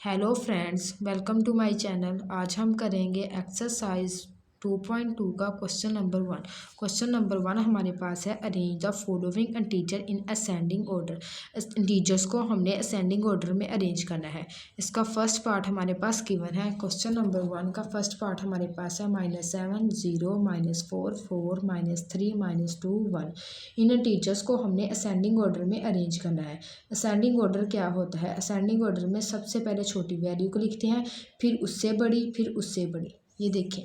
Hello friends, welcome to my channel. आज हम करेंगे एक्सरसाइज 2.2 का क्वेश्चन नंबर 1। क्वेश्चन नंबर 1 हमारे पास है, arrange the following integer in ascending order. इस इंटीजर्स को हमने असेंडिंग ऑर्डर में अरेंज करना है। इसका फर्स्ट पार्ट हमारे पास गिवन है। क्वेश्चन नंबर 1 का फर्स्ट पार्ट हमारे पास है -7 0 -4 4 -3 -2 1। इन इंटीजर्स को हमने असेंडिंग ऑर्डर में अरेंज करना है। असेंडिंग ऑर्डर क्या होता है? असेंडिंग ऑर्डर में सबसे पहले छोटी वैल्यू को लिखते हैं, फिर उससे बड़ी, फिर उससे बड़ी। ये देखें,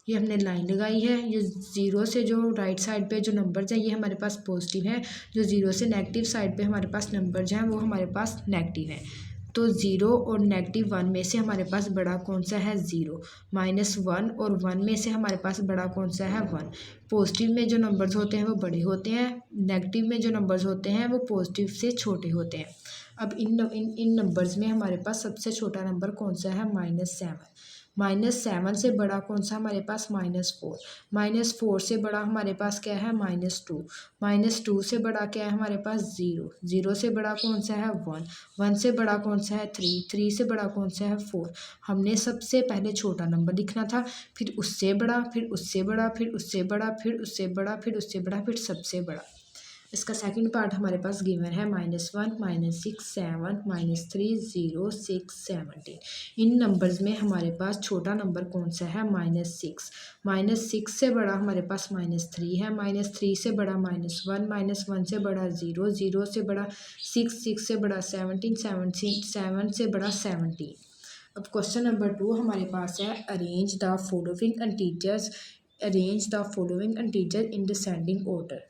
ये हमने लाइन लगाई है। ये ज़ीरो से जो राइट साइड पे जो नंबर्स हैं ये हमारे पास पॉजिटिव हैं, जो ज़ीरो से नेगेटिव साइड पे हमारे पास नंबर्स हैं वो हमारे पास नेगेटिव हैं। तो ज़ीरो और -1 में से हमारे पास बड़ा कौन सा है? ज़ीरो। -1 और 1 में से हमारे पास बड़ा कौन सा है? 1। पॉजिटिव में जो नंबर्स होते हैं वो बड़े होते हैं, नेगेटिव में जो नंबर्स होते हैं वो पॉजिटिव से छोटे होते हैं। अब इन नंबर्स में हमारे पास सबसे छोटा नंबर कौन सा है? -7। -7 से बड़ा कौन सा हमारे पास? -4। -4 से बड़ा हमारे पास क्या है? -2। -2 से बड़ा क्या है हमारे पास? 0। 0 से बड़ा कौन सा है? 1। 1 से बड़ा कौन सा है? 3। 3 से बड़ा कौन सा है? 4। हमने सबसे पहले छोटा नंबर लिखना था, फिर उससे बड़ा, फिर उससे बड़ा, फिर उससे बड़ा, फिर उससे बड़ा, फिर उससे बड़ा, फिर सबसे बड़ा। इसका सेकंड पार्ट हमारे पास गिवन है -1 -6 7 -3 0 6 17। इन नंबर्स में हमारे पास छोटा नंबर कौन सा है? -6। -6 से बड़ा हमारे पास -3 है, -3 से बड़ा -1 -1 से बड़ा 0 0 से बड़ा 6 6 से बड़ा 17 7 से बड़ा 17। अब क्वेश्चन नंबर 2 हमारे पास है, arrange the following integer in descending order.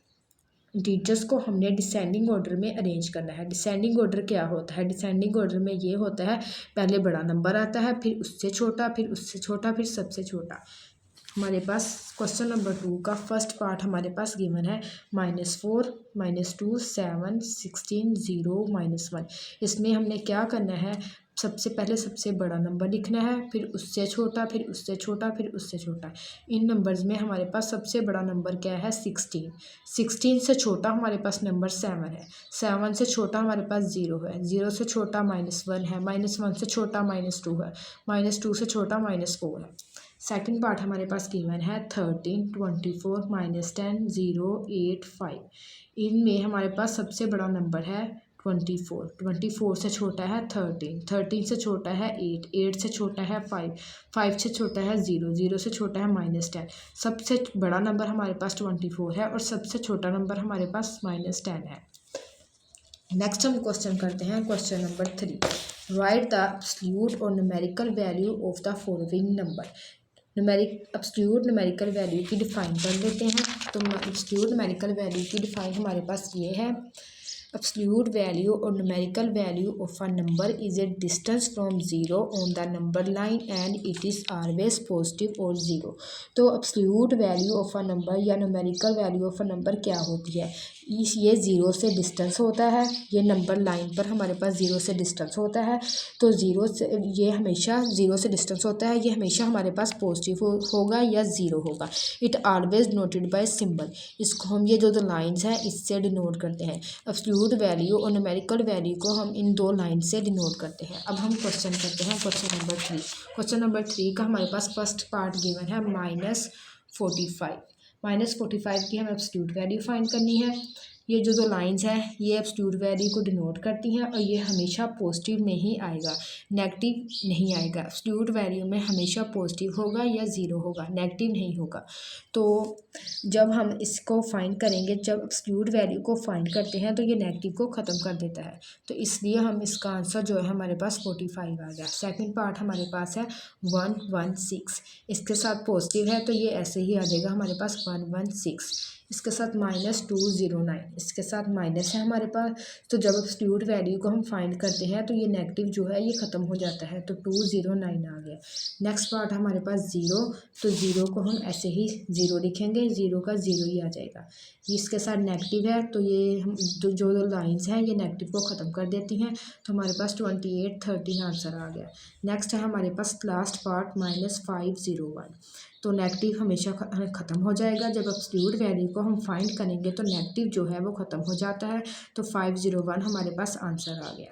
Integers को हमने डिसेंडिंग ऑर्डर में अरेंज करना है। डिसेंडिंग ऑर्डर क्या होता है? डिसेंडिंग ऑर्डर में ये होता है, पहले बड़ा नंबर आता है, फिर उससे छोटा, फिर उससे छोटा, फिर सबसे छोटा। हमारे पास क्वेश्चन नंबर 2 का फर्स्ट पार्ट हमारे पास गिवन है -4 -2 7 16 0 -1। इसमें हमने क्या करना है? सबसे पहले सबसे बड़ा नंबर लिखना है, फिर उससे छोटा, फिर उससे छोटा, फिर उससे छोटा। इन नंबर्स में हमारे पास सबसे बड़ा नंबर क्या है? 16। 16 से छोटा हमारे पास नंबर 7 है। 7 से छोटा हमारे पास 0 है। 0 से छोटा -1 है। -1 से छोटा -2 है। -2 से छोटा -4 है। सेकंड पार्ट हमारे पास गिवन है 13 24 -10 0 8 5। इनमें हमारे पास सबसे बड़ा नंबर है 24। 24 से छोटा है 13। 13 से छोटा है 8। 8 से छोटा है 5। 5 से छोटा है 0। 0 से छोटा है -10। सबसे बड़ा नंबर हमारे पास 24 है और सबसे छोटा नंबर हमारे पास -10 है। नेक्स्ट हम क्वेश्चन करते हैं, question number 3। Write the absolute और numerical value of the following number. Absolute numerical value की डिफाइन कर लेते हैं। तो एब्सोल्यूट न्यूमेरिकल वैल्यू की डिफाइन हमारे पास ये है, एब्सोल्यूट वैल्यू और numerical value of a number is a distance from zero on the number line and it is always positive और ज़ीरो। तो absolute value of a number या numerical value of a number क्या होती है? ये zero से distance होता है। ये नंबर लाइन पर हमारे पास ज़ीरो से डिस्टेंस होता है। तो ज़ीरो से ये हमेशा ज़ीरो से डिस्टेंस होता है, ये हमेशा हमारे पास पॉजिटिव होगा या ज़ीरो होगा। It always noted bye symbol. इसको हम ये जो लाइन्स हैं इससे डिनोट करते हैं। एब्सोल्यूट वैल्यू और न्यूमेरिकल वैल्यू को हम इन दो लाइन से डिनोट करते हैं। अब हम क्वेश्चन करते हैं, क्वेश्चन नंबर 3। क्वेश्चन नंबर 3 का हमारे पास फर्स्ट पार्ट गिवन है -45। -45 की हमें एब्सोल्यूट वैल्यू फाइंड करनी है। ये जो दो लाइंस हैं ये एब्सोल्यूट वैल्यू को डिनोट करती हैं और ये हमेशा पॉजिटिव में ही आएगा, नेगेटिव नहीं आएगा। एब्सोल्यूट वैल्यू में हमेशा पॉजिटिव होगा या ज़ीरो होगा, नेगेटिव नहीं होगा। तो जब हम इसको फाइंड करेंगे, जब एब्सोल्यूट वैल्यू को फाइंड करते हैं तो ये नेगेटिव को ख़त्म कर देता है। तो इसलिए हम इसका आंसर जो है हमारे पास 45 आ गया। सेकंड पार्ट हमारे पास है 116। इसके साथ पॉजिटिव है तो ये ऐसे ही आ जाएगा हमारे पास 116। इसके साथ -209, इसके साथ माइनस है हमारे पास। तो जब एब्सोल्यूट वैल्यू को हम फाइंड करते हैं तो ये नेगेटिव जो है ये ख़त्म हो जाता है, तो 209 आ गया। नेक्स्ट पार्ट हमारे पास 0। तो 0 को हम ऐसे ही 0 लिखेंगे, 0 का 0 ही आ जाएगा। इसके साथ नेगेटिव है तो ये हम जो लाइंस हैं ये नेगेटिव को ख़त्म कर देती हैं। तो हमारे पास 28 13 आंसर आ गया। नेक्स्ट है हमारे पास लास्ट पार्ट -501। तो नेगेटिव हमेशा ख़त्म हो जाएगा। जब एब्सोल्यूट वैल्यू को हम फाइंड करेंगे तो नेगेटिव जो है वो ख़त्म हो जाता है। तो 501 हमारे पास आंसर आ गया।